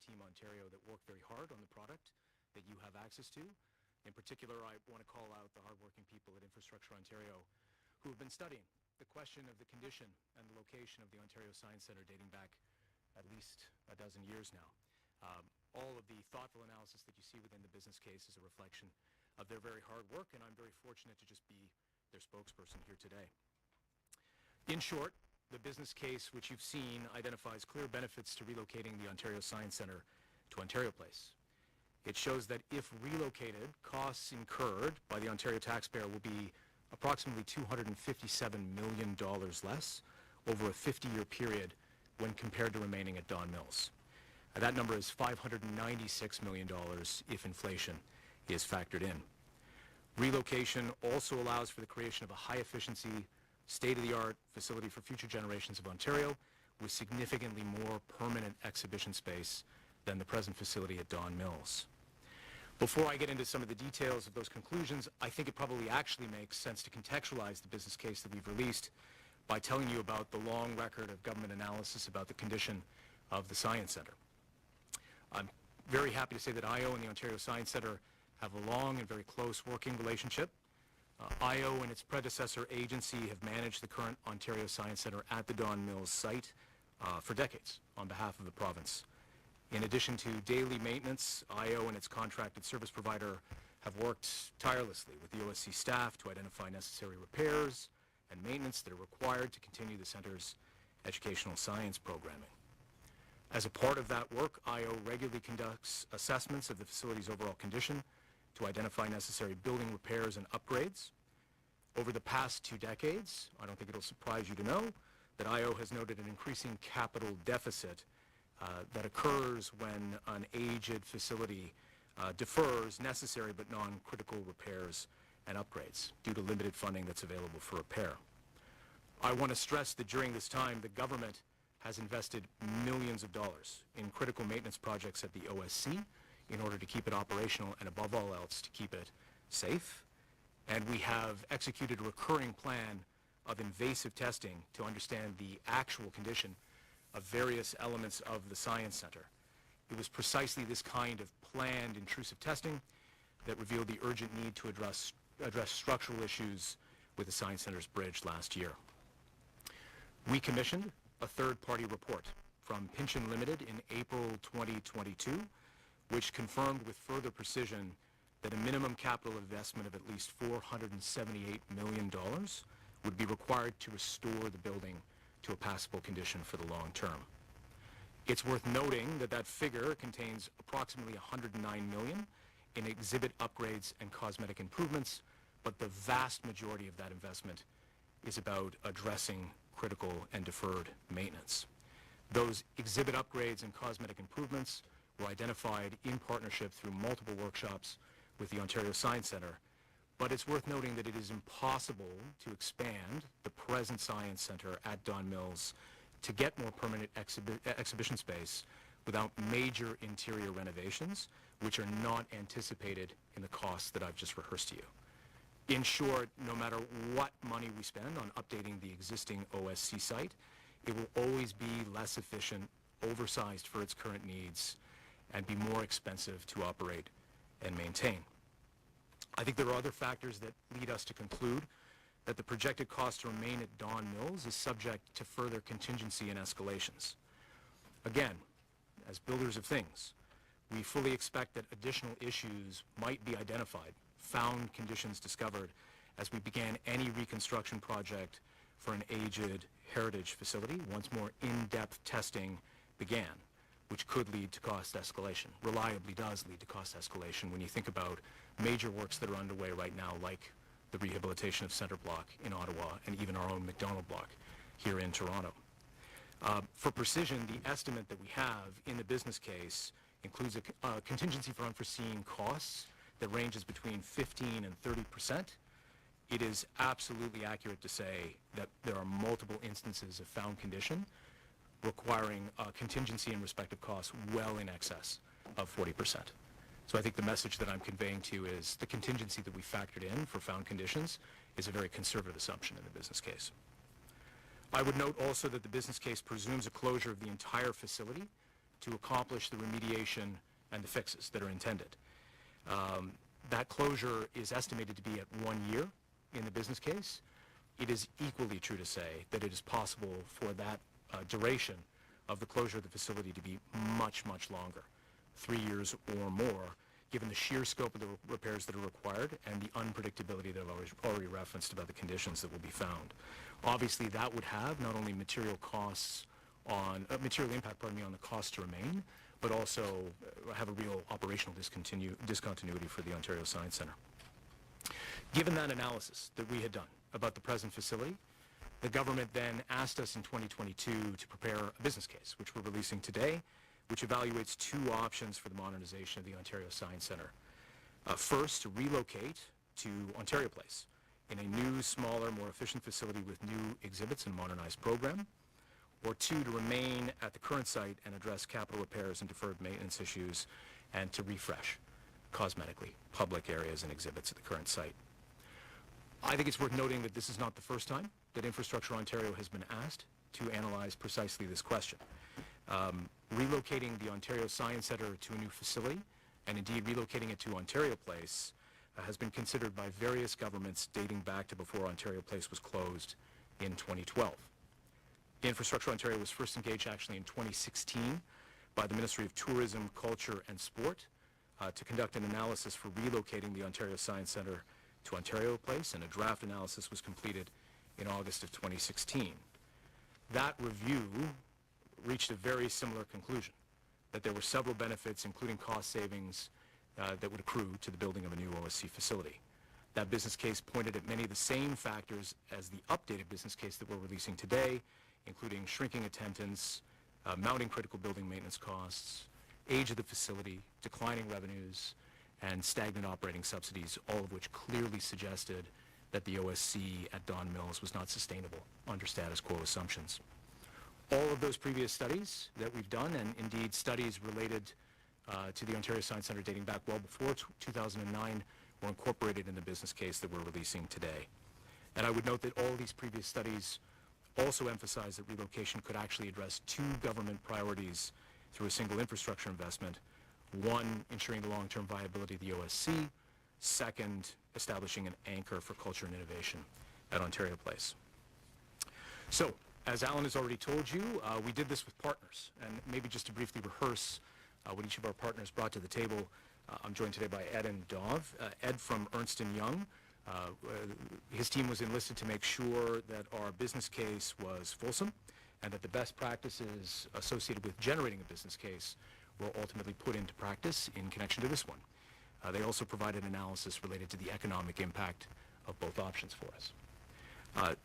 Team Ontario that work very hard on the product that you have access to. In particular, I want to call out the hardworking people at Infrastructure Ontario who have been studying the question of the condition and the location of the Ontario Science Centre dating back at least a dozen years now. All of the thoughtful analysis that you see within the business case is a reflection of their very hard work, and I'm very fortunate to just be their spokesperson here today. In short, the business case which you've seen identifies clear benefits to relocating the Ontario Science Centre to Ontario Place. It shows that if relocated, costs incurred by the Ontario taxpayer will be approximately $257 million less over a 50-year period when compared to remaining at Don Mills. That number is $596 million if inflation is factored in. Relocation also allows for the creation of a high-efficiency, state-of-the-art facility for future generations of Ontario with significantly more permanent exhibition space than the present facility at Don Mills. Before I get into some of the details of those conclusions, I think it probably actually makes sense to contextualize the business case that we've released by telling you about the long record of government analysis about the condition of the Science Centre. I'm very happy to say that IO and the Ontario Science Centre have a long and very close working relationship. IO and its predecessor agency have managed the current Ontario Science Centre at the Don Mills site for decades on behalf of the province. In addition to daily maintenance, IO and its contracted service provider have worked tirelessly with the OSC staff to identify necessary repairs and maintenance that are required to continue the centre's educational science programming. As a part of that work, IO regularly conducts assessments of the facility's overall condition to identify necessary building repairs and upgrades. Over the past 2 decades, I don't think it'll surprise you to know that IO has noted an increasing capital deficit that occurs when an aged facility defers necessary but non-critical repairs and upgrades due to limited funding that's available for repair. I want to stress that during this time, the government has invested millions of dollars in critical maintenance projects at the OSC in order to keep it operational and, above all else, to keep it safe. And we have executed a recurring plan of invasive testing to understand the actual condition of various elements of the Science Centre. It was precisely this kind of planned intrusive testing that revealed the urgent need to address structural issues with the Science Centre's bridge last year. We commissioned a third-party report from Pynchon Limited in April 2022, which confirmed with further precision that a minimum capital investment of at least $478 million would be required to restore the building to a passable condition for the long term. It's worth noting that that figure contains approximately $109 million in exhibit upgrades and cosmetic improvements, but the vast majority of that investment is about addressing critical and deferred maintenance. Those exhibit upgrades and cosmetic improvements were identified in partnership through multiple workshops with the Ontario Science Centre, but it's worth noting that it is impossible to expand the present Science Centre at Don Mills to get more permanent exhibition space without major interior renovations, which are not anticipated in the costs that I've just rehearsed to you. In short, no matter what money we spend on updating the existing OSC site, it will always be less efficient, oversized for its current needs, and be more expensive to operate and maintain. I think there are other factors that lead us to conclude that the projected cost to remain at Don Mills is subject to further contingency and escalations. Again, as builders of things, we fully expect that additional issues might be identified, found conditions discovered, as we began any reconstruction project for an aged heritage facility once more in-depth testing began, which could lead to cost escalation. Reliably does lead to cost escalation when you think about major works that are underway right now, like the rehabilitation of Centre Block in Ottawa and even our own McDonald Block here in Toronto. For precision, the estimate that we have in the business case includes a contingency for unforeseen costs that ranges between 15 and 30%. It is absolutely accurate to say that there are multiple instances of found condition requiring contingency and respective costs well in excess of 40%. So I think the message that I'm conveying to you is the contingency that we factored in for found conditions is a very conservative assumption in the business case. I would note also that the business case presumes a closure of the entire facility to accomplish the remediation and the fixes that are intended. That closure is estimated to be at 1 year in the business case. It is equally true to say that it is possible for that duration of the closure of the facility to be much, much longer, 3 years or more, given the sheer scope of the repairs that are required and the unpredictability that I've already referenced about the conditions that will be found. Obviously, that would have not only material costs on, material impact, on the cost to remain, but also have a real operational discontinuity for the Ontario Science Centre. Given that analysis that we had done about the present facility, the government then asked us in 2022 to prepare a business case, which we're releasing today, which evaluates two options for the modernization of the Ontario Science Centre. First, to relocate to Ontario Place in a new, smaller, more efficient facility with new exhibits and modernized program, or two, to remain at the current site and address capital repairs and deferred maintenance issues, and to refresh cosmetically public areas and exhibits at the current site. I think it's worth noting that this is not the first time that Infrastructure Ontario has been asked to analyze precisely this question. Relocating the Ontario Science Centre to a new facility, and indeed relocating it to Ontario Place, has been considered by various governments dating back to before Ontario Place was closed in 2012. Infrastructure Ontario was first engaged actually in 2016 by the Ministry of Tourism, Culture and Sport to conduct an analysis for relocating the Ontario Science Centre to Ontario Place, and a draft analysis was completed in August of 2016. That review reached a very similar conclusion, that there were several benefits, including cost savings, that would accrue to the building of a new OSC facility. That business case pointed at many of the same factors as the updated business case that we're releasing today, including shrinking attendance, mounting critical building maintenance costs, age of the facility, declining revenues, and stagnant operating subsidies, all of which clearly suggested that the OSC at Don Mills was not sustainable under status quo assumptions. All of those previous studies that we've done, and indeed studies related to the Ontario Science Centre dating back well before 2009, were incorporated in the business case that we're releasing today. And I would note that all these previous studies also emphasize that relocation could actually address two government priorities through a single infrastructure investment. One, ensuring the long-term viability of the OSC. Second, establishing an anchor for culture and innovation at Ontario Place. So, as Alan has already told you, we did this with partners. And maybe just to briefly rehearse what each of our partners brought to the table, I'm joined today by Ed and Dov. Ed from Ernst & Young. His team was enlisted to make sure that our business case was fulsome and that the best practices associated with generating a business case were ultimately put into practice in connection to this one. They also provided analysis related to the economic impact of both options for us.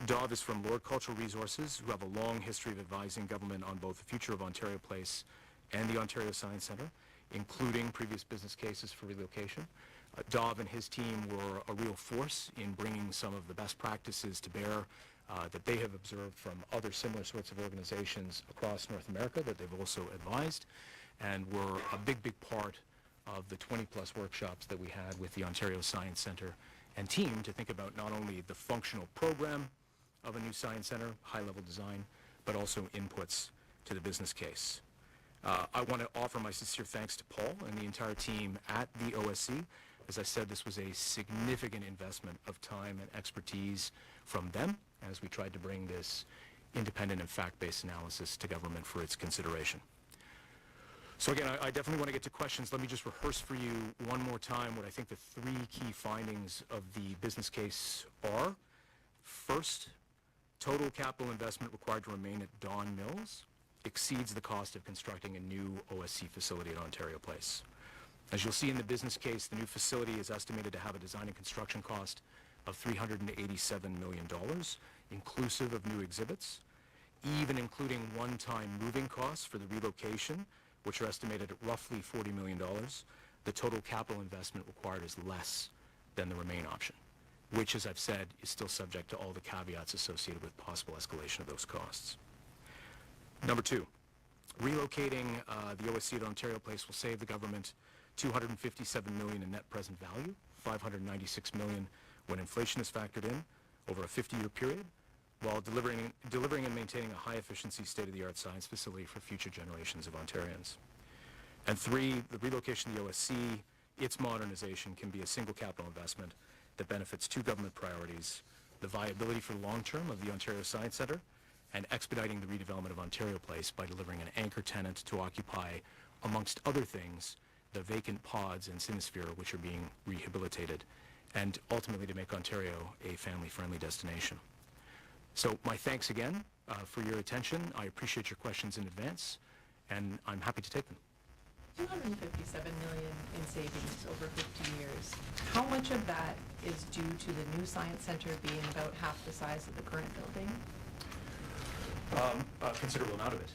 Dov is from Lord Cultural Resources, who have a long history of advising government on both the future of Ontario Place and the Ontario Science Centre, including previous business cases for relocation. Dov and his team were a real force in bringing some of the best practices to bear that they have observed from other similar sorts of organizations across North America that they've also advised, and were a big, big part of the 20-plus workshops that we had with the Ontario Science Centre and team to think about not only the functional program of a new science centre, high-level design, but also inputs to the business case. I want to offer my sincere thanks to Paul and the entire team at the OSC. As I said, this was a significant investment of time and expertise from them as we tried to bring this independent and fact-based analysis to government for its consideration. So again, I definitely want to get to questions. Let me just rehearse for you one more time what I think the three key findings of the business case are. First, total capital investment required to remain at Don Mills exceeds the cost of constructing a new OSC facility at Ontario Place. As you'll see in the business case, the new facility is estimated to have a design and construction cost of $387 million, inclusive of new exhibits, even including one-time moving costs for the relocation, which are estimated at roughly $40 million. The total capital investment required is less than the Remain option, which, as I've said, is still subject to all the caveats associated with possible escalation of those costs. Number two, relocating the OSC at Ontario Place will save the government $257 million in net present value, $596 million when inflation is factored in over a 50-year period, while delivering and maintaining a high-efficiency, state-of-the-art science facility for future generations of Ontarians. And 3, the relocation of the OSC, its modernization can be a single capital investment that benefits 2 government priorities: the viability for the long term of the Ontario Science Centre and expediting the redevelopment of Ontario Place by delivering an anchor tenant to occupy, amongst other things, the vacant pods in Sinisphere which are being rehabilitated, and ultimately to make Ontario a family-friendly destination. So my thanks again for your attention. I appreciate your questions in advance, and I'm happy to take them. $257 million in savings over 50 years. How much of that is due to the new science center being about half the size of the current building? A considerable amount of it.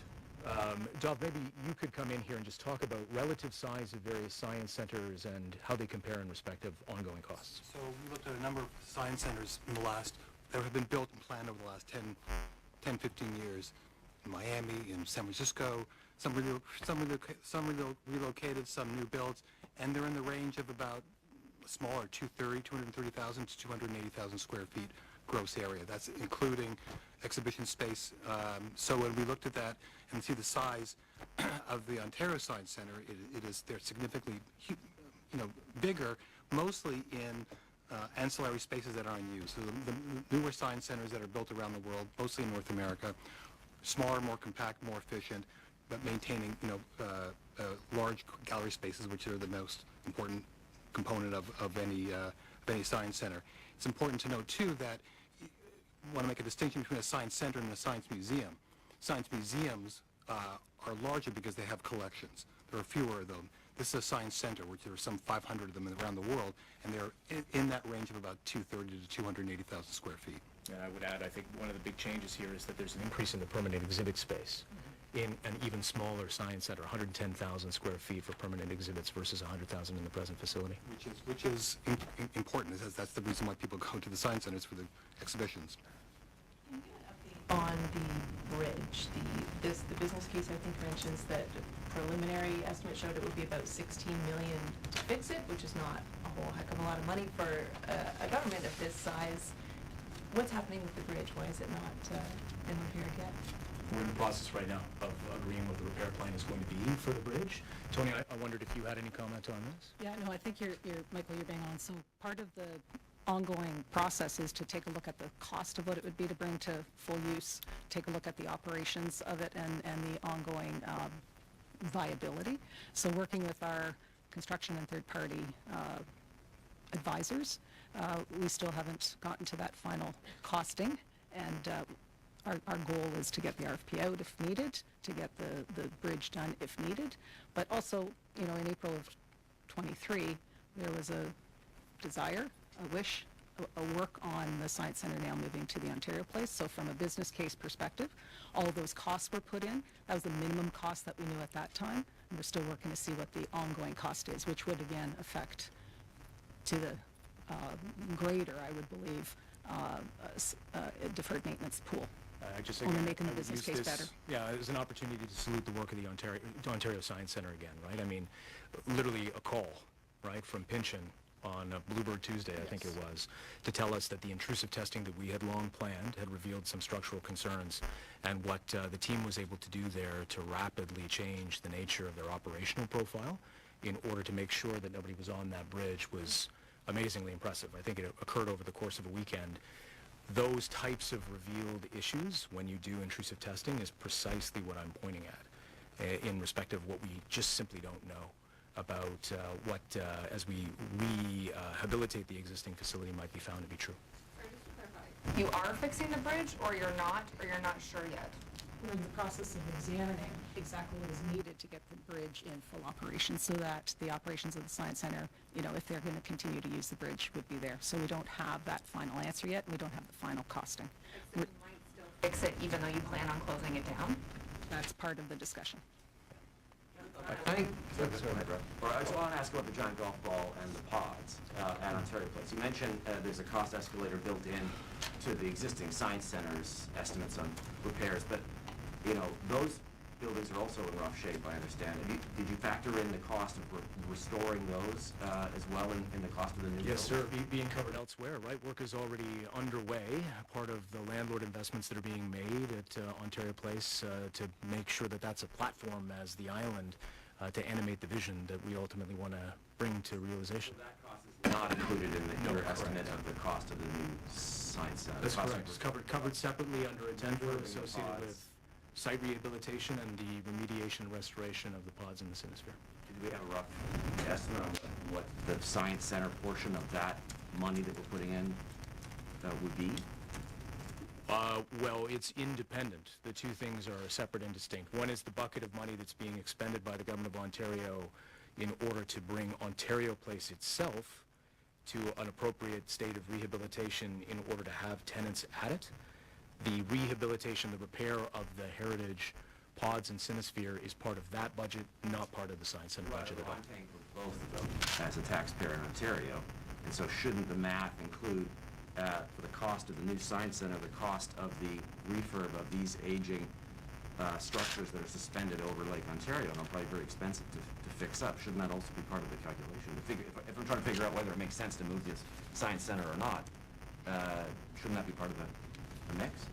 Dov, maybe you could come in here and just talk about relative size of various science centers and how they compare in respect of ongoing costs. So we looked at a number of science centers in the last, that have been built and planned over the last 10, 15 years. In Miami, in San Francisco, some relocated, some new builds, and they're in the range of about smaller, 230,000 to 280,000 square feet gross area. That's including exhibition space. So when we looked at that and see the size of the Ontario Science Centre, they're significantly, bigger, mostly in ancillary spaces that aren't used. So the newer science centers that are built around the world, mostly in North America, smaller, more compact, more efficient, but maintaining, large gallery spaces, which are the most important component of any science center. It's important to note too that you want to make a distinction between a science center and a science museum. Science museums are larger because they have collections. There are fewer of them. This is a science center, which there are some 500 of them around the world, and they're in that range of about 230 to 280,000 square feet. And I would add, I think one of the big changes here is that there's an increase in the permanent exhibit space in an even smaller science center, 110,000 square feet for permanent exhibits versus 100,000 in the present facility. Which is important, as that's the reason why people go to the science centers for the exhibitions. On the bridge, the business case, I think, mentions that preliminary estimate showed it would be about $16 million to fix it, which is not a whole heck of a lot of money for a government of this size. What's happening with the bridge? Why is it not been repaired yet? We're in the process right now of agreeing what the repair plan is going to be for the bridge. Tony, I wondered if you had any comment on this? Yeah, no, I think Michael, you're bang on. So part of the ongoing process is to take a look at the cost of what it would be to bring to full use, take a look at the operations of it and the ongoing viability. So working with our construction and third-party advisors, we still haven't gotten to that final costing, and our goal is to get the RFP out if needed, to get the bridge done if needed. But also, in April of 23, there was a desire, a wish, a work on the Science Centre now moving to the Ontario Place. So from a business case perspective, all of those costs were put in. That was the minimum cost that we knew at that time. And we're still working to see what the ongoing cost is, which would again affect to the greater, I would believe, deferred maintenance pool. Only making the business case better. Yeah, it was an opportunity to salute the work of the Ontario Science Centre again, right? I mean, literally a call, right, from Pynchon on Bluebird Tuesday, I think it was, to tell us that the intrusive testing that we had long planned had revealed some structural concerns, and what the team was able to do there to rapidly change the nature of their operational profile in order to make sure that nobody was on that bridge was amazingly impressive. I think it occurred over the course of a weekend. Those types of revealed issues when you do intrusive testing is precisely what I'm pointing at in respect of what we just simply don't know about what, as we rehabilitate the existing facility, might be found to be true. Sorry, just to clarify, you are fixing the bridge, or you're not sure yet? We're in the process of examining exactly what is needed to get the bridge in full operation so that the operations of the Science Centre, if they're going to continue to use the bridge, would be there. So we don't have that final answer yet, and we don't have the final costing. So you might still fix it even though you plan on closing it down? That's part of the discussion. I think, I just want to ask about the giant golf ball and the pods at Ontario Place. You mentioned there's a cost escalator built in to the existing Science Center's estimates on repairs, but those buildings are also in rough shape, I understand. Did you factor in the cost of restoring those as well in the cost of the new building? Yes, sir, being covered elsewhere, right? Work is already underway, part of the landlord investments that are being made at Ontario Place to make sure that that's a platform as the island to animate the vision that we ultimately want to bring to realization. So that cost is not included in your correct. estimate of the cost of the new science center? That's The cost of correct. It's covered separately under a tender Improving the associated pods. with site rehabilitation and the remediation and restoration of the pods in the Sinosphere. Do we have a rough estimate on what the science center portion of that money that we're putting in would be? Well, it's independent. The two things are separate and distinct. One is the bucket of money that's being expended by the Government of Ontario in order to bring Ontario Place itself to an appropriate state of rehabilitation in order to have tenants at it. The rehabilitation, the repair of the heritage pods and Sinosphere is part of that budget, not part of the Science Center budget at all. I'm paying for both of them as a taxpayer in Ontario, and so shouldn't the math include, for the cost of the new science center, the cost of the refurb of these aging structures that are suspended over Lake Ontario, and are probably very expensive to fix up? Shouldn't that also be part of the calculation? If I'm trying to figure out whether it makes sense to move this science center or not, shouldn't that be part of the mix?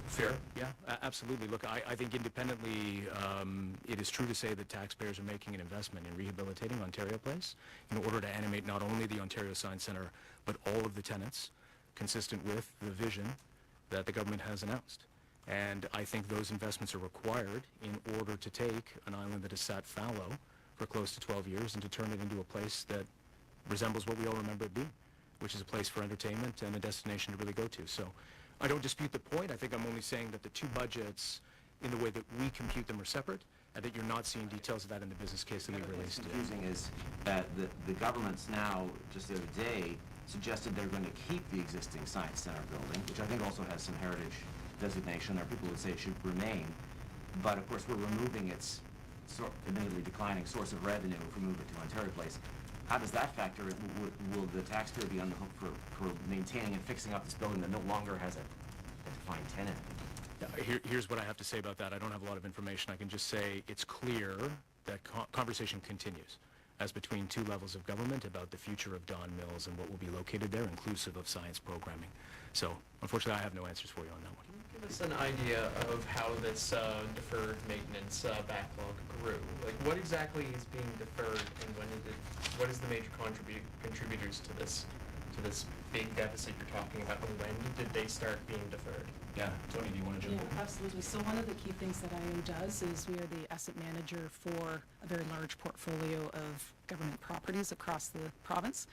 Fair. Yeah, absolutely. Look, I think independently, it is true to say that taxpayers are making an investment in rehabilitating Ontario Place in order to animate not only the Ontario Science Centre, but all of the tenants, consistent with the vision that the government has announced. And I think those investments are required in order to take an island that has sat fallow for close to 12 years and to turn it into a place that resembles what we all remember it being, which is a place for entertainment and a destination to really go to. So I don't dispute the point. I think I'm only saying that the two budgets, in the way that we compute them, are separate, and that you're not seeing details of that in the business case that we released today. What's confusing is that the government's now, just the other day, suggested they're going to keep the existing Science Center building, which I think also has some heritage designation. There are people who say it should remain, but of course we're removing its admittedly declining source of revenue if we move it to Ontario Place. How does that factor in? Will the taxpayer be on the hook for maintaining and fixing up this building that no longer has a defined tenant? Here's what I have to say about that. I don't have a lot of information. I can just say it's clear that conversation continues as between two levels of government about the future of Don Mills and what will be located there, inclusive of science programming. So, unfortunately, I have no answers for you on that one. Give us an idea of how this deferred maintenance backlog grew. Like, what exactly is being deferred, and what is the major contributors to this big deficit you're talking about, and when did they start being deferred? Yeah, Tony, do you want to jump in? Yeah, absolutely. So one of the key things that IO does is we are the asset manager for a very large portfolio of government properties across the province.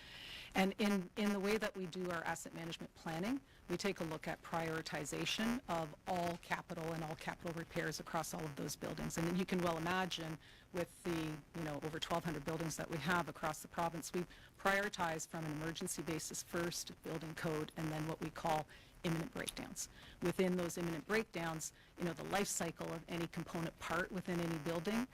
And in the way that we do our asset management planning, we take a look at prioritization of all capital and all capital repairs across all of those buildings. And then you can well imagine with the, over 1,200 buildings that we have across the province, we prioritize from an emergency basis first, building code, and then what we call imminent breakdowns. Within those imminent breakdowns, the life cycle of any component part within any building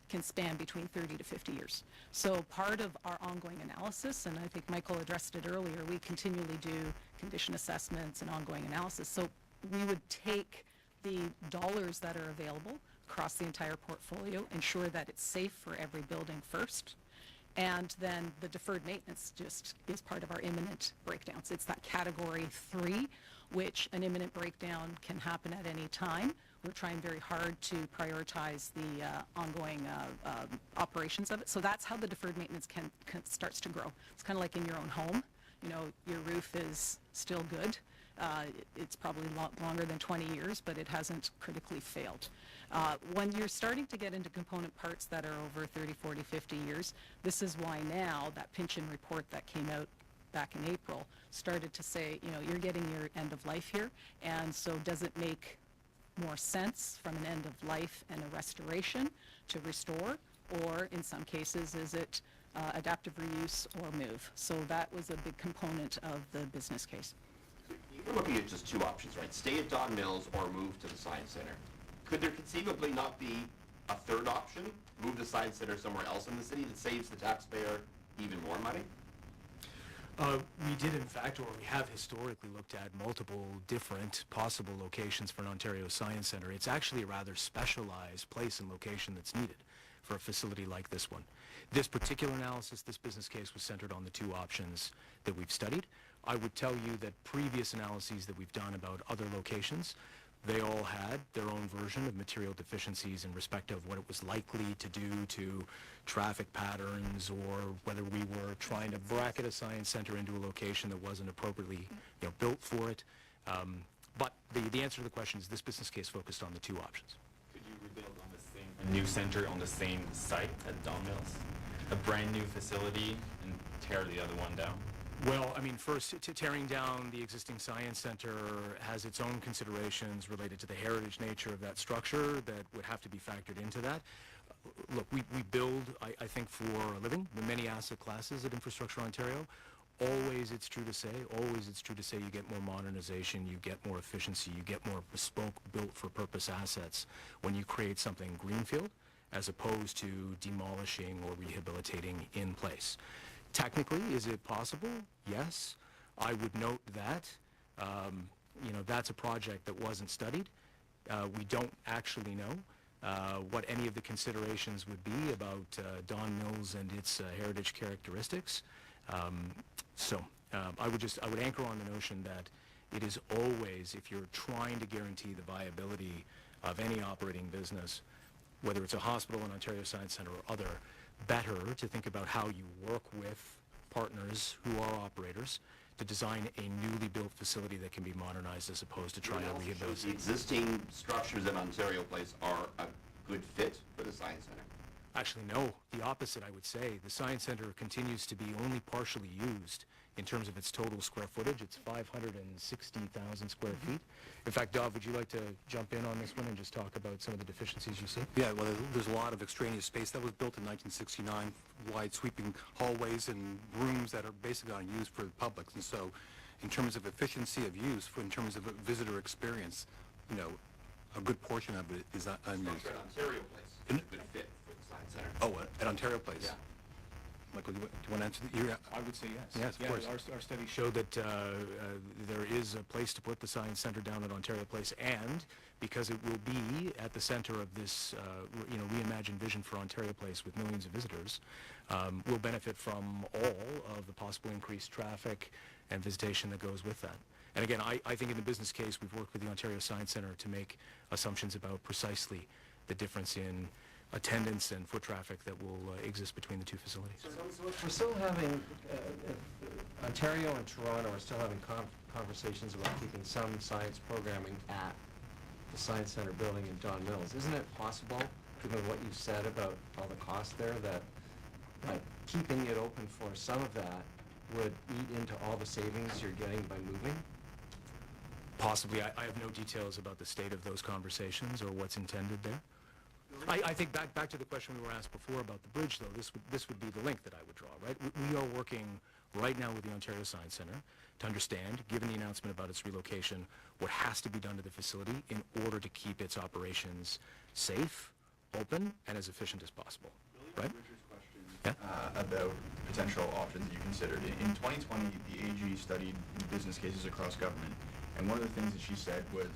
can span between 30 to 50 years. So part of our ongoing analysis, and I think Michael addressed it earlier, we continually do condition assessments and ongoing analysis. So we would take the dollars that are available across the entire portfolio, ensure that it's safe for every building first, and then the deferred maintenance just is part of our imminent breakdowns. It's that category 3, which an imminent breakdown can happen at any time. We're trying very hard to prioritize the ongoing operations of it. So that's how the deferred maintenance starts to grow. It's kind of like in your own home. Your roof is still good. It's probably longer than 20 years, but it hasn't critically failed. When you're starting to get into component parts that are over 30, 40, 50 years, this is why now that pension report that came out back in April started to say, you're getting your end of life here, and so does it make more sense from an end of life and a restoration to restore, or in some cases is it adaptive reuse or move? So that was a big component of the business case. You're looking at just two options, right? Stay at Don Mills or move to the Science Center. Could there conceivably not be a third option? Move the Science Center somewhere else in the city that saves the taxpayer even more money? We did, in fact, or we have historically looked at multiple different possible locations for an Ontario Science Centre. It's actually a rather specialized place and location that's needed for a facility like this one. This particular analysis, this business case, was centered on the two options that we've studied. I would tell you that previous analyses that we've done about other locations, they all had their own version of material deficiencies in respect of what it was likely to do to traffic patterns, or whether we were trying to bracket a science center into a location that wasn't appropriately built for it. But the answer to the question is this business case focused on the two options. Could you rebuild on the same, a new center on the same site at Don Mills? A brand new facility and tear the other one down? Well, I mean, first, tearing down the existing science center has its own considerations related to the heritage nature of that structure that would have to be factored into that. Look, we build, I think, for a living, the many asset classes at Infrastructure Ontario. Always it's true to say you get more modernization, you get more efficiency, you get more bespoke, built-for-purpose assets when you create something greenfield as opposed to demolishing or rehabilitating in place. Technically, is it possible? Yes. I would note that, that's a project that wasn't studied. We don't actually know what any of the considerations would be about Don Mills and its heritage characteristics. I would anchor on the notion that it is always, if you're trying to guarantee the viability of any operating business, whether it's a hospital, an Ontario Science Centre, or other, better to think about how you work with partners who are operators to design a newly built facility that can be modernized as opposed to trying to rehabilitate. The existing structures at Ontario Place are a good fit for the Science Centre? Actually, no. The opposite, I would say. The Science Centre continues to be only partially used in terms of its total square footage. It's 560,000 square feet. In fact, Dov, would you like to jump in on this one and just talk about some of the deficiencies you see? Yeah, well, there's a lot of extraneous space that was built in 1969, wide sweeping hallways and rooms that are basically unused for the public. And so in terms of efficiency of use, in terms of a visitor experience, a good portion of it is unused. Structure at Ontario Place is a good fit for the Science Centre. Oh, at Ontario Place? Yeah. Michael, do you want to answer that? I would say yes. Yes, of course. Our study showed that there is a place to put the Science Centre down at Ontario Place, and because it will be at the center of this, reimagined vision for Ontario Place with millions of visitors, will benefit from all of the possible increased traffic and visitation that goes with that. And again, I think in the business case, we've worked with the Ontario Science Centre to make assumptions about precisely the difference in attendance and foot traffic that will exist between the two facilities. So we're still having, Ontario and Toronto are still having conversations about keeping some science programming at the Science Centre building in Don Mills. Isn't it possible, given what you said about all the costs there, that keeping it open for some of that would eat into all the savings you're getting by moving? Possibly. I have no details about the state of those conversations or what's intended there. I think back to the question we were asked before about the bridge, though, this would be the link that I would draw, right? We are working right now with the Ontario Science Centre to understand, given the announcement about its relocation, what has to be done to the facility in order to keep its operations safe, open, and as efficient as possible, right? Richard's question about potential options that you considered. In 2020, the AG studied business cases across government, and one of the things that she said was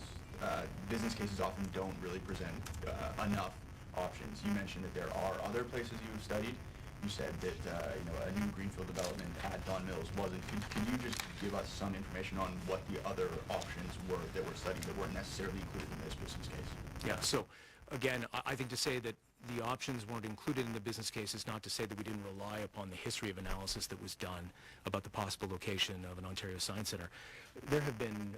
business cases often don't really present enough options. You mentioned that there are other places you've studied. You said that a new greenfield development at Don Mills wasn't. Could you just give us some information on what the other options were that were studied that weren't necessarily included in this business case? Yeah, so again, I think to say that the options weren't included in the business case is not to say that we didn't rely upon the history of analysis that was done about the possible location of an Ontario Science Centre. There have been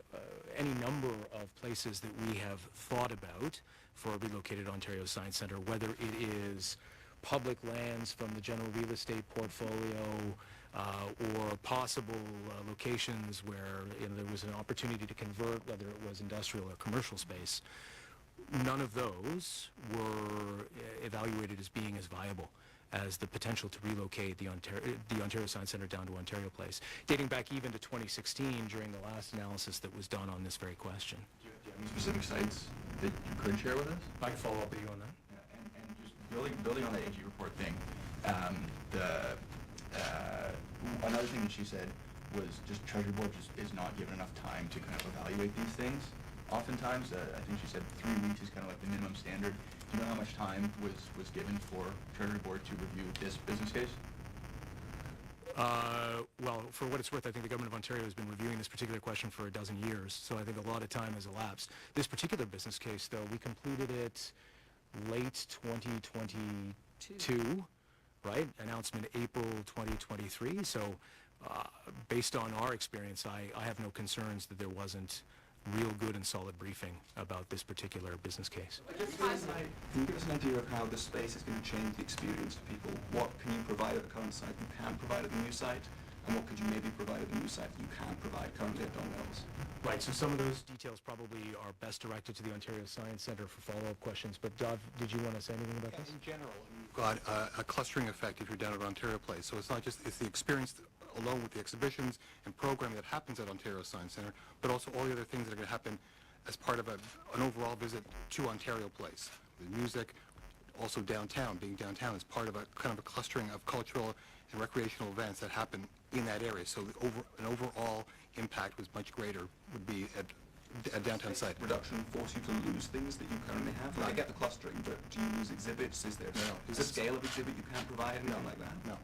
any number of places that we have thought about for a relocated Ontario Science Centre, whether it is public lands from the general real estate portfolio or possible locations where there was an opportunity to convert, whether it was industrial or commercial space. None of those were evaluated as being as viable as the potential to relocate the Ontario Science Centre down to Ontario Place, dating back even to 2016 during the last analysis that was done on this very question. Do you have any specific sites that you could share with us? I can follow up with you on that. Yeah, and just building on the AG report thing, another thing that she said was just Treasury Board just is not given enough time to kind of evaluate these things. Oftentimes, I think she said 3 weeks is kind of like the minimum standard. Do you know how much time was given for Treasury Board to review this business case? Well, for what it's worth, I think the Government of Ontario has been reviewing this particular question for a dozen years, so I think a lot of time has elapsed. This particular business case, though, we completed it late 2022, right? Announcement April 2023, so based on our experience, I have no concerns that there wasn't real good and solid briefing about this particular business case. Can you give us an idea of how this space is going to change the experience for people? What can you provide at the current site you can't provide at the new site? And what could you maybe provide at the new site that you can't provide currently at Don Mills? Right, so some of those details probably are best directed to the Ontario Science Centre for follow-up questions, but Dov, did you want to say anything about this? In general, you've got a clustering effect if you're down at Ontario Place. So it's not just, it's the experience alone with the exhibitions and programming that happens at Ontario Science Centre, but also all the other things that are going to happen as part of an overall visit to Ontario Place. The music, also downtown, being downtown is part of a kind of a clustering of cultural and recreational events that happen in that area. So an overall impact was much greater, would be at a downtown site. Reduction force you to lose things that you currently have? Like, I get the clustering, but do you lose exhibits? Is there a scale of exhibit you can't provide? Anything like that? No.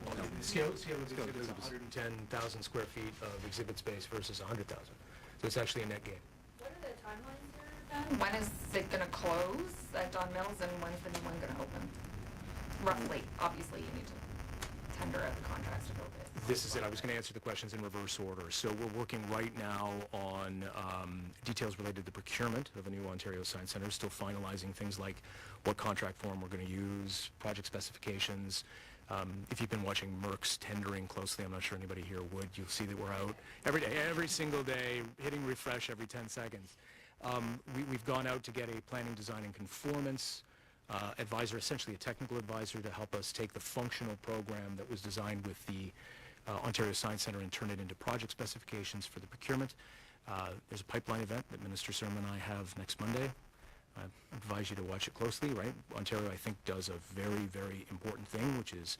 Well, the scale of exhibits is 110,000 square feet of exhibit space versus 100,000. So it's actually a net gain. What are the timelines here then? When is it gonna close at Don Mills and when's the new one gonna open? Roughly, obviously you need to tender out the contracts to build it. This is it. I was going to answer the questions in reverse order. So we're working right now on details related to the procurement of a new Ontario Science Centre, still finalizing things like what contract form we're going to use, project specifications. If you've been watching Merck's tendering closely, I'm not sure anybody here would, you'll see that we're out every day, every single day, hitting refresh every 10 seconds. We've gone out to get a planning, design, and conformance advisor, essentially a technical advisor, to help us take the functional program that was designed with the Ontario Science Centre and turn it into project specifications for the procurement. There's a pipeline event that Minister Sermon and I have next Monday. I advise you to watch it closely, right? Ontario, I think, does a very, very important thing, which is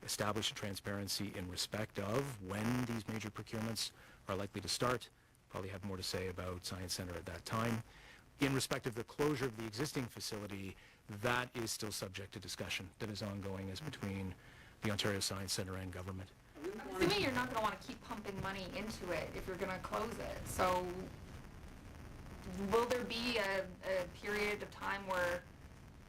establish a transparency in respect of when these major procurements are likely to start. Probably have more to say about Science Centre at that time. In respect of the closure of the existing facility, that is still subject to discussion that is ongoing as between the Ontario Science Centre and government. I'm assuming you're not gonna wanna keep pumping money into it if you're gonna close it, so will there be a period of time where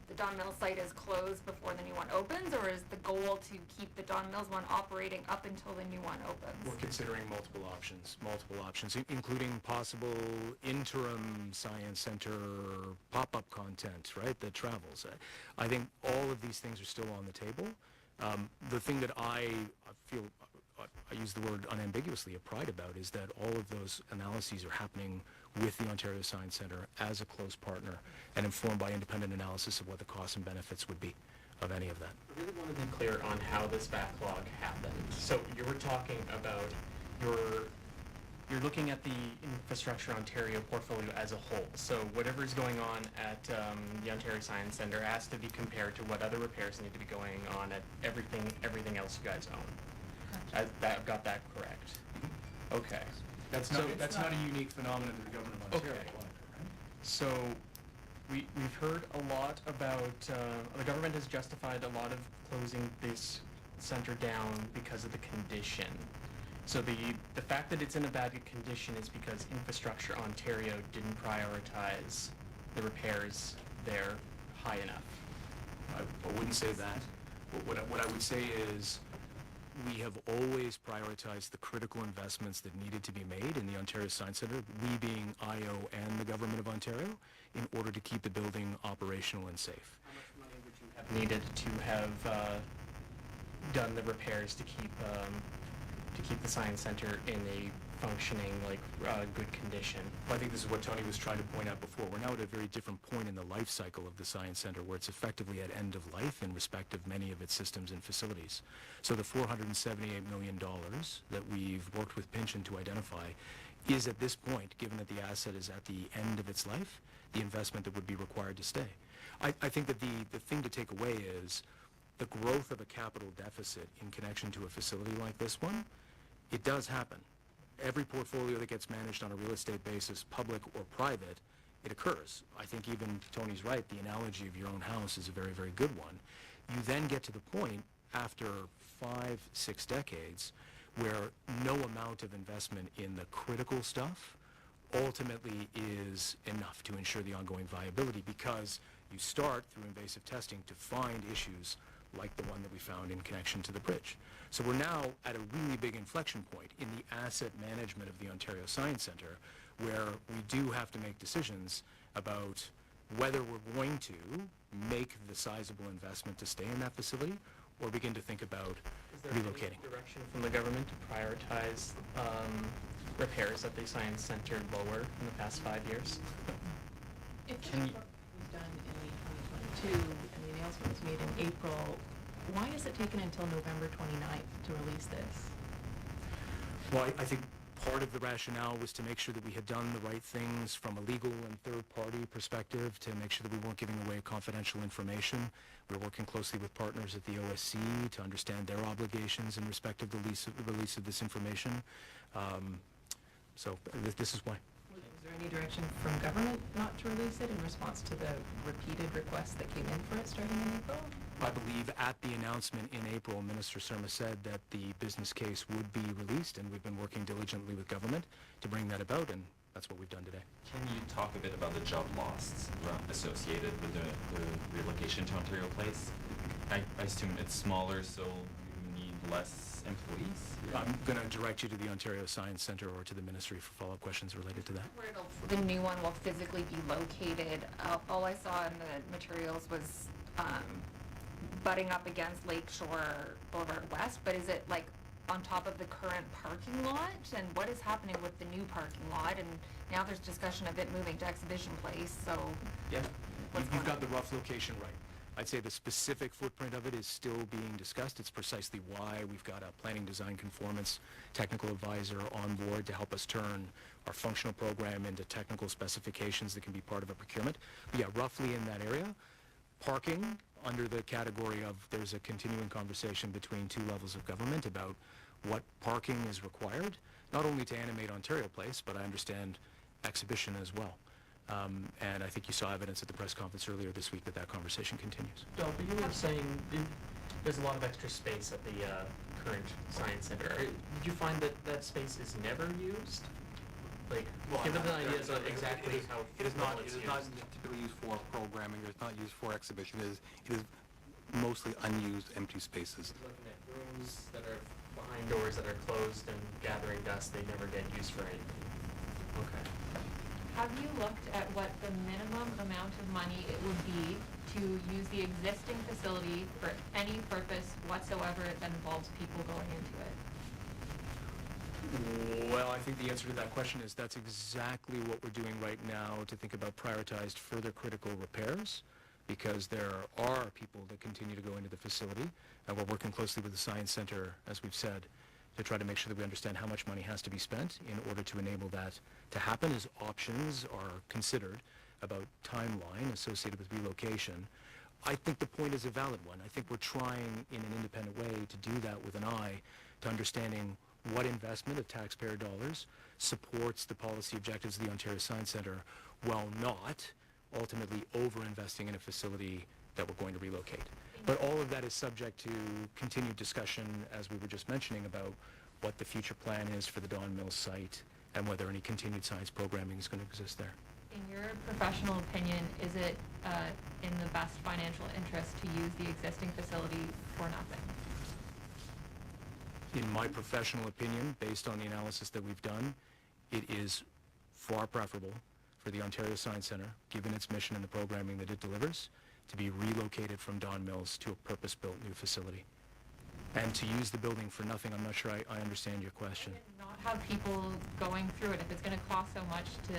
the Don Mills site is closed before the new one opens, or is the goal to keep the Don Mills one operating up until the new one opens? We're considering multiple options, including possible interim Science Centre pop-up content, right, that travels. I think all of these things are still on the table. The thing that I feel, I use the word unambiguously, a pride about, is that all of those analyses are happening with the Ontario Science Centre as a close partner and informed by independent analysis of what the costs and benefits would be of any of that. I really want to be clear on how this backlog happened. So you were talking about you're looking at the Infrastructure Ontario portfolio as a whole. So whatever's going on at the Ontario Science Centre has to be compared to what other repairs need to be going on at everything else you guys own. I've got that correct. Okay. That's not a unique phenomenon to the government of Ontario. Okay. So we've heard a lot about, the government has justified a lot of closing this center down because of the condition. So the fact that it's in a bad condition is because Infrastructure Ontario didn't prioritize the repairs there high enough. I wouldn't say that. What I would say is we have always prioritized the critical investments that needed to be made in the Ontario Science Centre, we being IO and the Government of Ontario, in order to keep the building operational and safe. How much money would you have needed to have done the repairs to keep the Science Centre in a functioning, good condition? Well, I think this is what Tony was trying to point out before. We're now at a very different point in the life cycle of the Science Centre, where it's effectively at end of life in respect of many of its systems and facilities. So the $478 million that we've worked with Pynchon to identify is at this point, given that the asset is at the end of its life, the investment that would be required to stay. I think that the thing to take away is the growth of a capital deficit in connection to a facility like this one It does happen. Every portfolio that gets managed on a real estate basis, public or private, it occurs. I think even Tony's right, the analogy of your own house is a very, very good one. You then get to the point after 5, 6 decades where no amount of investment in the critical stuff ultimately is enough to ensure the ongoing viability, because you start through invasive testing to find issues like the one that we found in connection to the bridge. So we're now at a really big inflection point in the asset management of the Ontario Science Centre, where we do have to make decisions about whether we're going to make the sizable investment to stay in that facility or begin to think about Is there relocating. any direction from the government to prioritize repairs at the Science Center lower in the past 5 years? If the Can you- report was done in 2022 and the announcement was made in April, why has it taken until November 29th to release this? Well, I think part of the rationale was to make sure that we had done the right things from a legal and third-party perspective, to make sure that we weren't giving away confidential information. We're working closely with partners at the OSC to understand their obligations in respect of the release of this information. So this is why. Is there any direction from government not to release it in response to the repeated requests that came in for it starting in April? I believe at the announcement in April, Minister Surma said that the business case would be released, and we've been working diligently with government to bring that about, and that's what we've done today. Can you talk a bit about the job loss associated with the relocation to Ontario Place? I assume it's smaller, so you need less employees? I'm going to direct you to the Ontario Science Centre or to the Ministry for follow-up questions related to that. Where the new one will physically be located, all I saw in the materials was, butting up against Lakeshore Boulevard West, but is it like on top of the current parking lot? And what is happening with the new parking lot? And now there's discussion of it moving to Exhibition Place, so Yeah, what's you've going got on? the rough location right. I'd say the specific footprint of it is still being discussed. It's precisely why we've got a planning design conformance technical advisor on board to help us turn our functional program into technical specifications that can be part of a procurement. But yeah, roughly in that area. Parking, under the category of there's a continuing conversation between two levels of government about what parking is required, not only to animate Ontario Place, but I understand Exhibition as well. And I think you saw evidence at the press conference earlier this week that that conversation continues. Bill, but you were saying there's a lot of extra space at the current Science Center. Did you find that that space is never used? Like, give us an idea of exactly how It is not it's used. typically used for programming, or it's not used for exhibition. It is mostly unused, empty spaces. Looking at rooms that are behind doors that are closed and gathering dust, they never get used for anything. Okay. Have you looked at what the minimum amount of money it would be to use the existing facility for any purpose whatsoever that involves people going into it? Well, I think the answer to that question is that's exactly what we're doing right now to think about prioritized further critical repairs, because there are people that continue to go into the facility, and we're working closely with the Science Centre, as we've said, to try to make sure that we understand how much money has to be spent in order to enable that to happen, as options are considered about timeline associated with relocation. I think the point is a valid one. I think we're trying in an independent way to do that with an eye to understanding what investment of taxpayer dollars supports the policy objectives of the Ontario Science Centre, while not ultimately over-investing in a facility that we're going to relocate. But all of that is subject to continued discussion, as we were just mentioning, about what the future plan is for the Don Mills site and whether any continued science programming is going to exist there. In your professional opinion, is it in the best financial interest to use the existing facility for nothing? In my professional opinion, based on the analysis that we've done, it is far preferable for the Ontario Science Centre, given its mission and the programming that it delivers, to be relocated from Don Mills to a purpose-built new facility. And to use the building for nothing, I'm not sure I understand your question. Not have people going through it if it's gonna cost so much to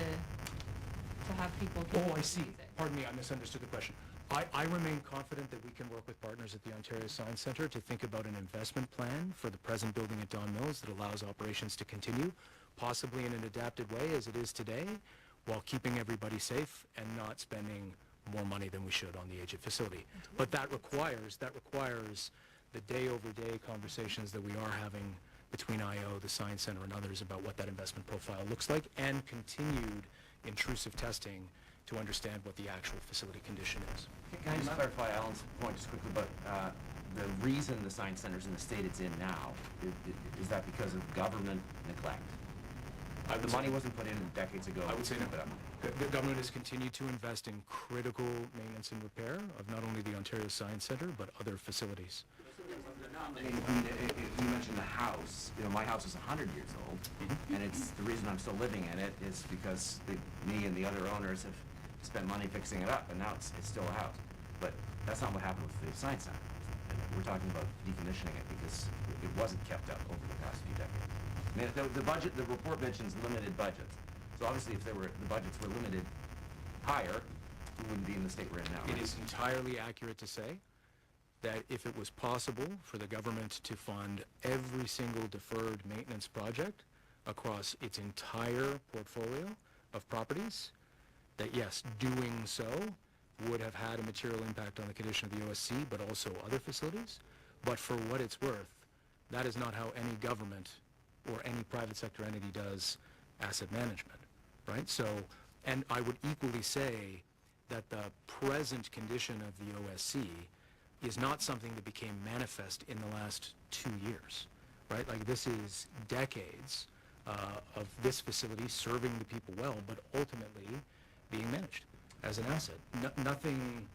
have people Oh, continue I to see. use it. Pardon me, I misunderstood the question. I remain confident that we can work with partners at the Ontario Science Centre to think about an investment plan for the present building at Don Mills that allows operations to continue, possibly in an adapted way as it is today, while keeping everybody safe and not spending more money than we should on the aged facility. But that requires the day-over-day conversations that we are having between IO, the Science Center, and others about what that investment profile looks like, and continued intrusive testing to understand what the actual facility condition is. Can I just clarify Alan's point just quickly about the reason the Science Center's in the state it's in now? Is that because of government neglect? The money wasn't put in decades ago. I would say no. But, The government has continued to invest in critical maintenance and repair of not only the Ontario Science Center, but other facilities. You mentioned the house. You know, my house is 100 years old, and it's the reason I'm still living in it is because me and the other owners have spent money fixing it up, and now it's still a house. But that's not what happened with the Science Center. We're talking about decommissioning it because it wasn't kept up over the past few decades. I mean, the budget, the report mentions limited budgets. So obviously, if the budgets were limited higher, we wouldn't be in the state we're in now. It right? is entirely accurate to say that if it was possible for the government to fund every single deferred maintenance project across its entire portfolio of properties, that yes, doing so would have had a material impact on the condition of the OSC, but also other facilities. But for what it's worth, that is not how any government or any private sector entity does asset management, right? So, and I would equally say that the present condition of the OSC is not something that became manifest in the last 2 years, right? Like, this is decades of this facility serving the people well, but ultimately being managed as an asset. Nothing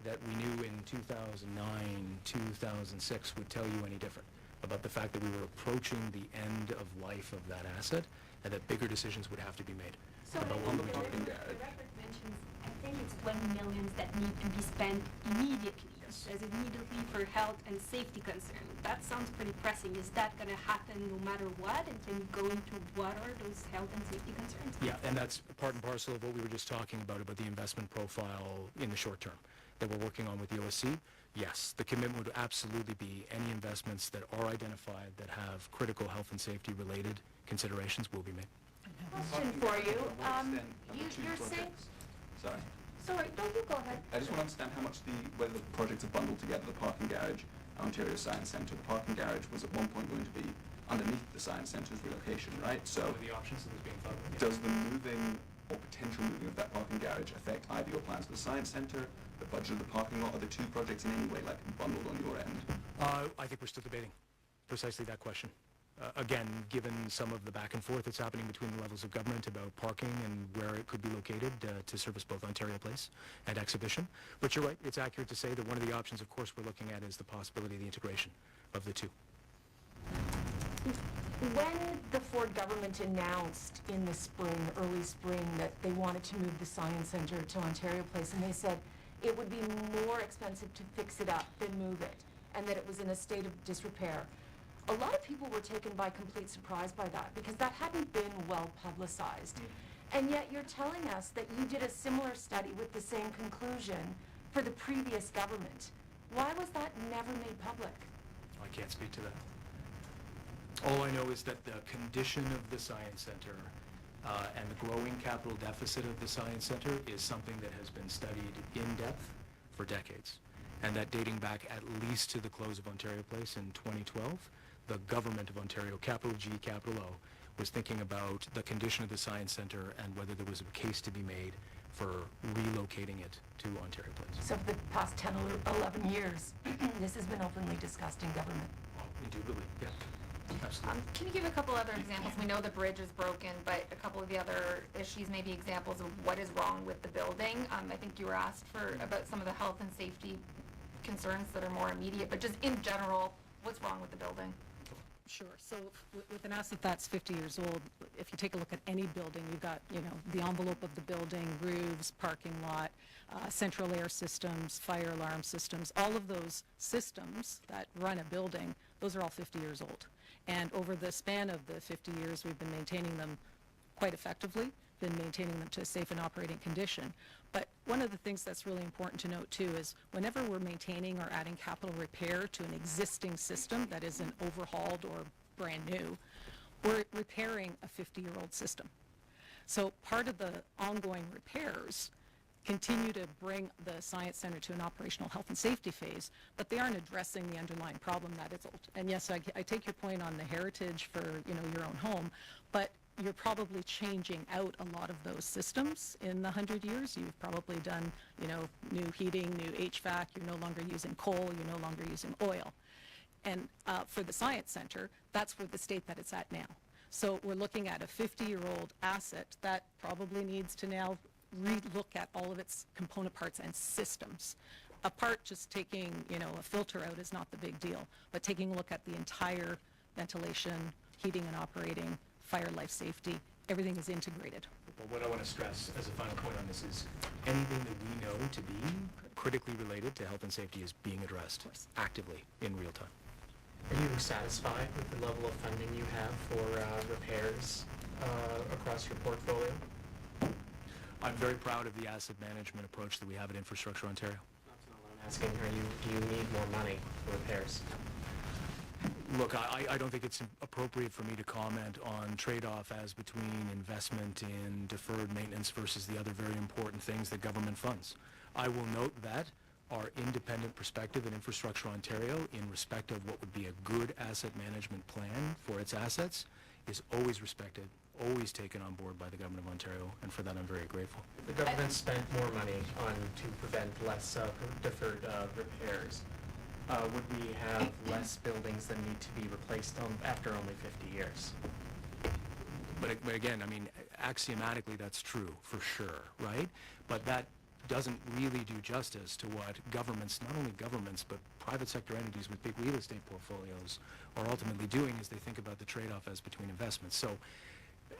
that we knew in 2009, 2006 would tell you any different about the fact that we were approaching the end of life of that asset and that bigger decisions would have to be made about what we do. The record mentions, I think it's 20 million that need to be spent immediately. Yes. Says immediately for health and safety concern. That sounds pretty pressing. Is that going to happen no matter what? And can you go into what are those health and safety concerns? Yeah, and that's part and parcel of what we were just talking about the investment profile in the short term that we're working on with the OSC. Yes, the commitment would absolutely be any investments that are identified that have critical health and safety related considerations will be made. Question for you. You're saying, Sorry. sorry, don't you go ahead. I just want to understand how much whether the projects are bundled together, the parking garage, Ontario Science Centre. The parking garage was at one point going to be underneath the Science Centre's relocation, right? So One of the options that was being thought of. does the moving or potential moving of that parking garage affect either your plans for the Science Centre, the budget of the parking lot, or the two projects in any way, like bundled on your end? I think we're still debating precisely that question. Again, given some of the back and forth that's happening between the levels of government about parking and where it could be located to service both Ontario Place and Exhibition. But you're right, it's accurate to say that one of the options, of course, we're looking at is the possibility of the integration of the two. When the Ford government announced in the spring, early spring, that they wanted to move the Science Centre to Ontario Place, and they said it would be more expensive to fix it up than move it, and that it was in a state of disrepair, a lot of people were taken by complete surprise by that, because that hadn't been well publicized. And yet you're telling us that you did a similar study with the same conclusion for the previous government. Why was that never made public? I can't speak to that. All I know is that the condition of the Science Centre and the growing capital deficit of the Science Centre is something that has been studied in depth for decades. And that dating back at least to the close of Ontario Place in 2012, the government of Ontario, capital G, capital O, was thinking about the condition of the Science Centre and whether there was a case to be made for relocating it to Ontario Place. So for the past 10 or 11 years, this has been openly discussed in government. Indubitably, yeah. Absolutely. Can you give a couple other examples? We know the bridge is broken, but a couple of the other issues, maybe examples of what is wrong with the building. I think you were asked about some of the health and safety concerns that are more immediate, but just in general, what's wrong with the building? Sure. So with an asset that's 50 years old, if you take a look at any building, you've got, the envelope of the building, roofs, parking lot, central air systems, fire alarm systems, all of those systems that run a building, those are all 50 years old. And over the span of the 50 years, we've been maintaining them quite effectively, been maintaining them to a safe and operating condition. But one of the things that's really important to note too is whenever we're maintaining or adding capital repair to an existing system that isn't overhauled or brand new, we're repairing a 50-year-old system. So part of the ongoing repairs continue to bring the Science Center to an operational health and safety phase, but they aren't addressing the underlying problem that is old. And yes, I take your point on the heritage for, your own home, but you're probably changing out a lot of those systems in the 100 years. You've probably done, new heating, new HVAC, you're no longer using coal, you're no longer using oil. And for the Science Center, that's where the state that it's at now. So we're looking at a 50-year-old asset that probably needs to now re-look at all of its component parts and systems. Apart just taking, a filter out is not the big deal, but taking a look at the entire ventilation, heating and operating, fire life safety, everything is integrated. Well, what I want to stress as a final point on this is anything that we know to be critically related to health and safety is being addressed actively in real time. Are you satisfied with the level of funding you have for repairs across your portfolio? I'm very proud of the asset management approach that we have at Infrastructure Ontario. That's not what I'm asking. Do you need more money for repairs? Look, I don't think it's appropriate for me to comment on trade-off as between investment in deferred maintenance versus the other very important things that government funds. I will note that our independent perspective at Infrastructure Ontario in respect of what would be a good asset management plan for its assets is always respected, always taken on board by the Government of Ontario, and for that I'm very grateful. If the government spent more money to prevent less deferred repairs, would we have less buildings that need to be replaced after only 50 years? But again, axiomatically that's true for sure, right? But that doesn't really do justice to what governments, not only governments, but private sector entities with big real estate portfolios are ultimately doing as they think about the trade-off as between investments. So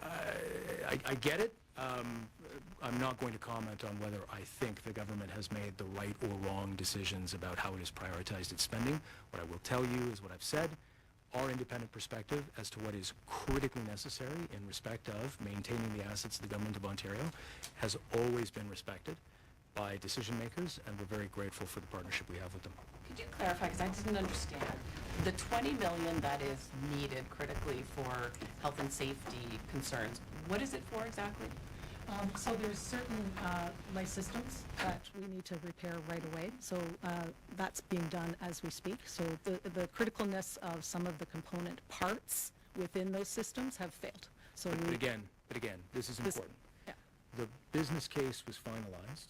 I get it. I'm not going to comment on whether I think the government has made the right or wrong decisions about how it has prioritized its spending. What I will tell you is what I've said. Our independent perspective as to what is critically necessary in respect of maintaining the assets of the Government of Ontario has always been respected by decision makers, and we're very grateful for the partnership we have with them. Could you clarify, because I didn't understand, the 20 million that is needed critically for health and safety concerns, what is it for exactly? So there's certain life systems that we need to repair right away. So that's being done as we speak. So the criticalness of some of the component parts within those systems have failed. So But again, this is important. Yeah. The business case was finalized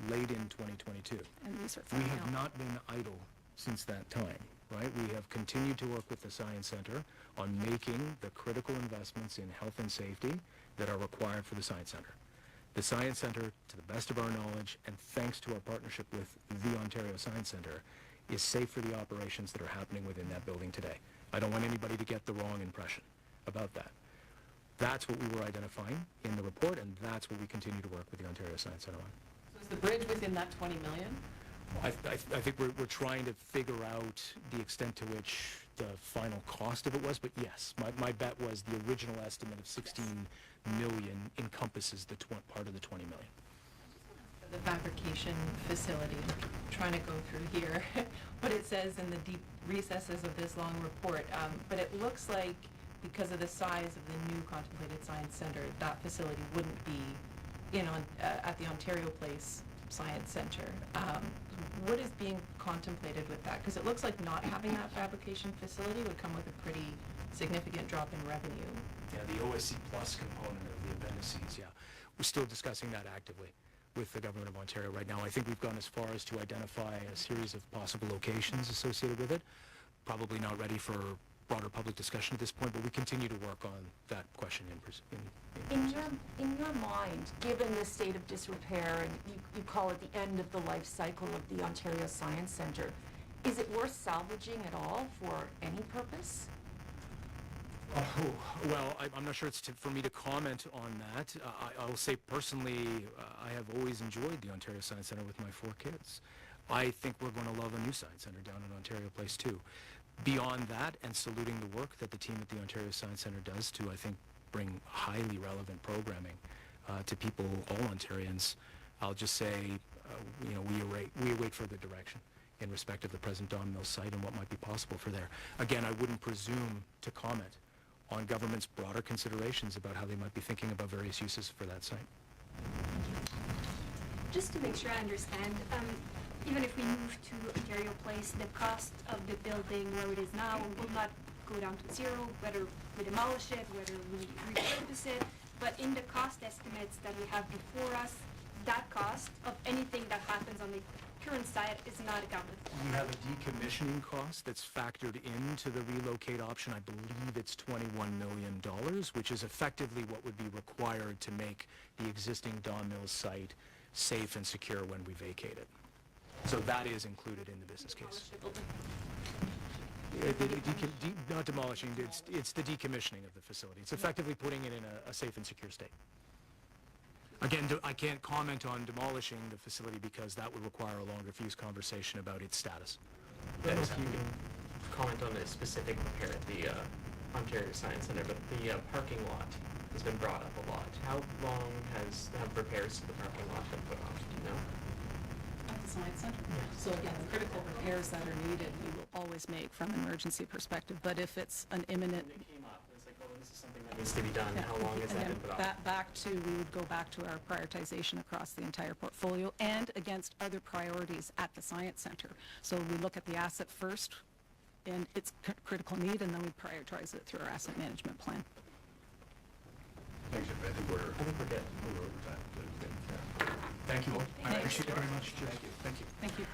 late in 2022. And these are We fine have now. not been idle since that time, right? We have continued to work with the Science Center on making the critical investments in health and safety that are required for the Science Center. The Science Center, to the best of our knowledge, and thanks to our partnership with the Ontario Science Center, is safe for the operations that are happening within that building today. I don't want anybody to get the wrong impression about that. That's what we were identifying in the report, and that's what we continue to work with the Ontario Science Center on. So is the bridge within that 20 million? I think we're trying to figure out the extent to which the final cost of it was, but yes, my bet was the original estimate of 16 million encompasses the part of the 20 million. The fabrication facility, I'm trying to go through here, what it says in the deep recesses of this long report, but it looks like because of the size of the new contemplated science center, that facility wouldn't be at the Ontario Place Science Center. What is being contemplated with that? Because it looks like not having that fabrication facility would come with a pretty significant drop in revenue. Yeah, the OSC plus component of the appendices, yeah. We're still discussing that actively with the Government of Ontario right now. I think we've gone as far as to identify a series of possible locations associated with it. Probably not ready for broader public discussion at this point, but we continue to work on that question In your mind, given the state of disrepair, and you call it the end of the life cycle of the Ontario Science Center, is it worth salvaging at all for any purpose? Oh, well, I'm not sure it's for me to comment on that. I'll say personally, I have always enjoyed the Ontario Science Center with my 4 kids. I think we're going to love a new Science Center down in Ontario Place too. Beyond that, and saluting the work that the team at the Ontario Science Center does to, I think, bring highly relevant programming to people, all Ontarians, I'll just say, we await further direction in respect of the present Don Mills site and what might be possible for there. Again, I wouldn't presume to comment on government's broader considerations about how they might be thinking about various uses for that site. Just to make sure I understand, even if we move to Ontario Place, the cost of the building where it is now will not go down to zero, whether we demolish it, whether we repurpose it, but in the cost estimates that we have before us, that cost of anything that happens on the current site is not accounted for. We have a decommissioning cost that's factored into the relocate option. I believe it's $21 million, which is effectively what would be required to make the existing Don Mills site safe and secure when we vacate it. So that is included in the business case. Not demolishing, it's the decommissioning of the facility. It's effectively putting it in a safe and secure state. Again, I can't comment on demolishing the facility because that would require a longer fuse conversation about its status. I don't know if you can comment on a specific repair at the Ontario Science Centre, but the parking lot has been brought up a lot. How long have repairs to the parking lot been put off, do you know? At the Science Center? Yeah. So again, the critical repairs that are needed, we will always make from an emergency perspective, but if it's an imminent... When it came up, it was like, oh, this is something that needs to be done. Yeah. How long has that Again, been put off? we would go back to our prioritization across the entire portfolio and against other priorities at the Science Center. So we look at the asset first and its critical need, and then we prioritize it through our asset management plan. Thanks, I think we're good. over time. Thank you all. I appreciate it very much. Thank you. Thank you.